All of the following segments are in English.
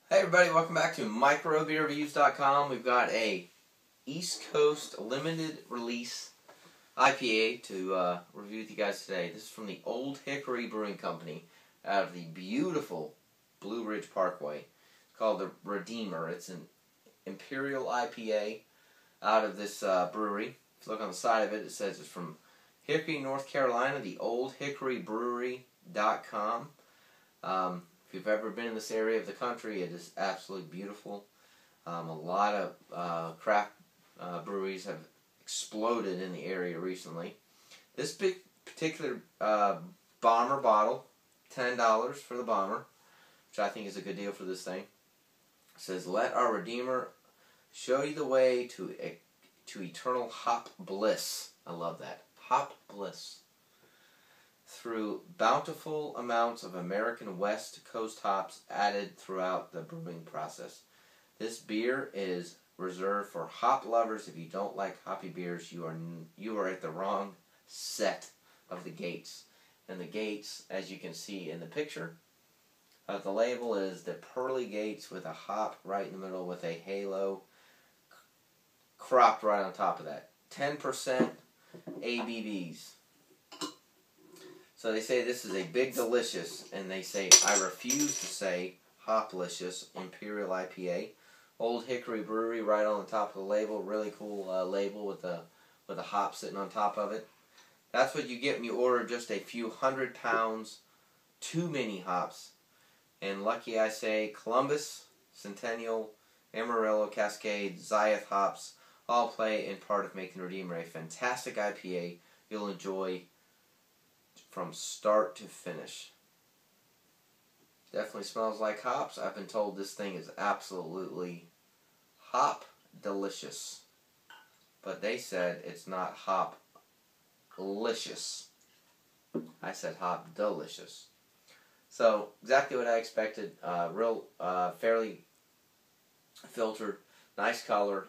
Hey everybody, welcome back to microbeerreviews.com. We've got a East Coast limited release IPA to review with you guys today. This is from the Olde Hickory Brewing Company out of the beautiful Blue Ridge Parkway. It's called the Redeemer. It's an Imperial IPA out of this brewery. If you look on the side of it, it says it's from Hickory, North Carolina, the oldehickorybrewery.com. If you've ever been in this area of the country, it is absolutely beautiful. A lot of craft breweries have exploded in the area recently. This particular bomber bottle, $10 for the bomber, which I think is a good deal for this thing. It says, "Let our Redeemer show you the way to eternal hop bliss." I love that. Hop bliss. Through bountiful amounts of American West Coast hops added throughout the brewing process. This beer is reserved for hop lovers. If you don't like hoppy beers, you are at the wrong set of the gates. And the gates, as you can see in the picture, the label is the pearly gates with a hop right in the middle with a halo cropped right on top of that. 10% ABVs. So they say this is a big delicious, and they say, I refuse to say hoplicious Imperial IPA. Olde Hickory Brewery right on the top of the label. Really cool label with a hop sitting on top of it. That's what you get when you order just a few 100 pounds, too many hops. And lucky I say, Columbus, Centennial, Amarillo, Cascade, Zythos hops all play in part of making Redeemer a fantastic IPA you'll enjoy from start to finish. Definitely smells like hops. I've been told this thing is absolutely hop delicious. But they said it's not hop licious. I said hop delicious. So exactly what I expected. Fairly filtered, nice color,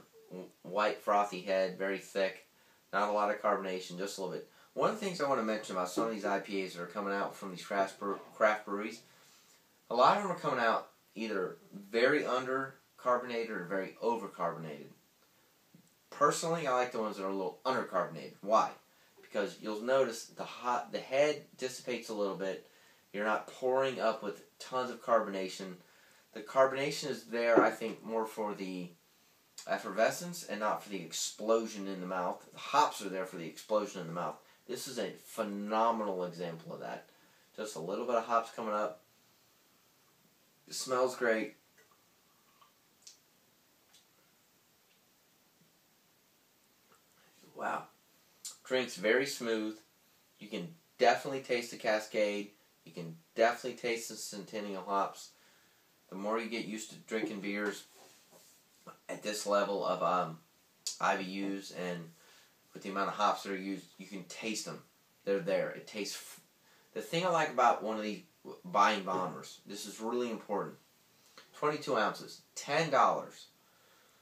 white frothy head, very thick. Not a lot of carbonation, just a little bit. One of the things I want to mention about some of these IPAs that are coming out from these craft breweries, a lot of them are coming out either very undercarbonated or very overcarbonated. Personally, I like the ones that are a little undercarbonated. Why? Because you'll notice the head dissipates a little bit. You're not pouring up with tons of carbonation. The carbonation is there, I think, more for the effervescence and not for the explosion in the mouth. The hops are there for the explosion in the mouth. This is a phenomenal example of that. Just a little bit of hops coming up. It smells great. Wow. Drink's very smooth. You can definitely taste the Cascade. You can definitely taste the Centennial hops. The more you get used to drinking beers at this level of IBUs and with the amount of hops that are used, you can taste them. They're there. It tastes. The thing I like about one of these buying bombers, this is really important. 22 ounces, $10.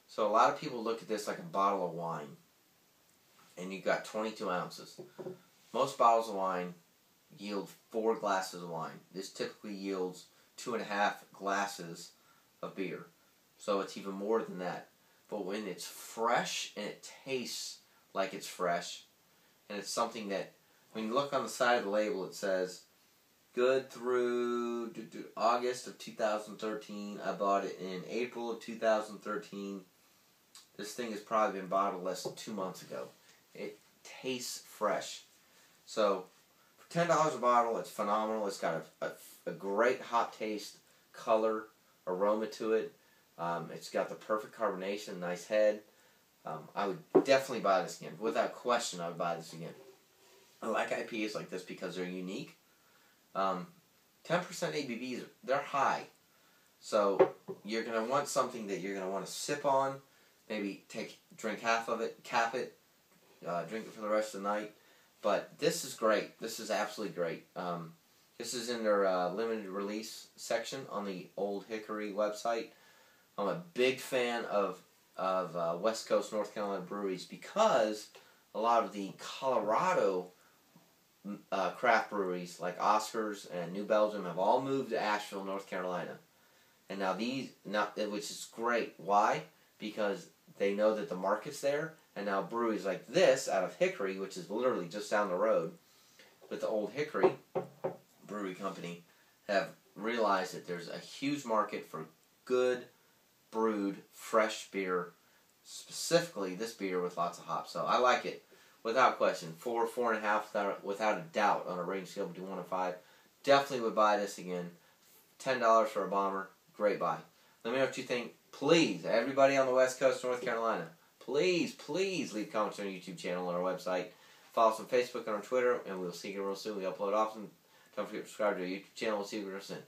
So a lot of people look at this like a bottle of wine, and you got 22 ounces. Most bottles of wine yield 4 glasses of wine. This typically yields 2.5 glasses of beer. So it's even more than that. But when it's fresh and it tastes like it's fresh, and it's something that, when you look on the side of the label, it says, good through August of 2013. I bought it in April of 2013. This thing has probably been bottled less than 2 months ago. It tastes fresh. So, for $10 a bottle, it's phenomenal. It's got a great hop taste, color, aroma to it. It's got the perfect carbonation, nice head. I would definitely buy this again. Without question, I would buy this again. I like IPAs like this because they're unique. 10% ABVs, they're high. So you're going to want something that you're going to want to sip on. Maybe drink half of it, cap it, drink it for the rest of the night. But this is great. This is absolutely great. This is in their limited release section on the Olde Hickory website. I'm a big fan of West Coast North Carolina breweries because a lot of the Colorado craft breweries like Oscar's and New Belgium have all moved to Asheville, North Carolina. And now which is great. Why? Because they know that the market's there, and now breweries like this out of Hickory, which is literally just down the road, with the Olde Hickory Brewery Company, have realized that there's a huge market for good, brewed, fresh beer, specifically this beer with lots of hops. So I like it, without question. 4, 4.5, without a doubt, on a rating scale between 1 and 5. Definitely would buy this again. $10 for a bomber. Great buy. Let me know what you think. Please, everybody on the West Coast, North Carolina, please leave comments on our YouTube channel, on our website. Follow us on Facebook and on Twitter, and we'll see you real soon. We upload often. Don't forget to subscribe to our YouTube channel. We'll see you real soon.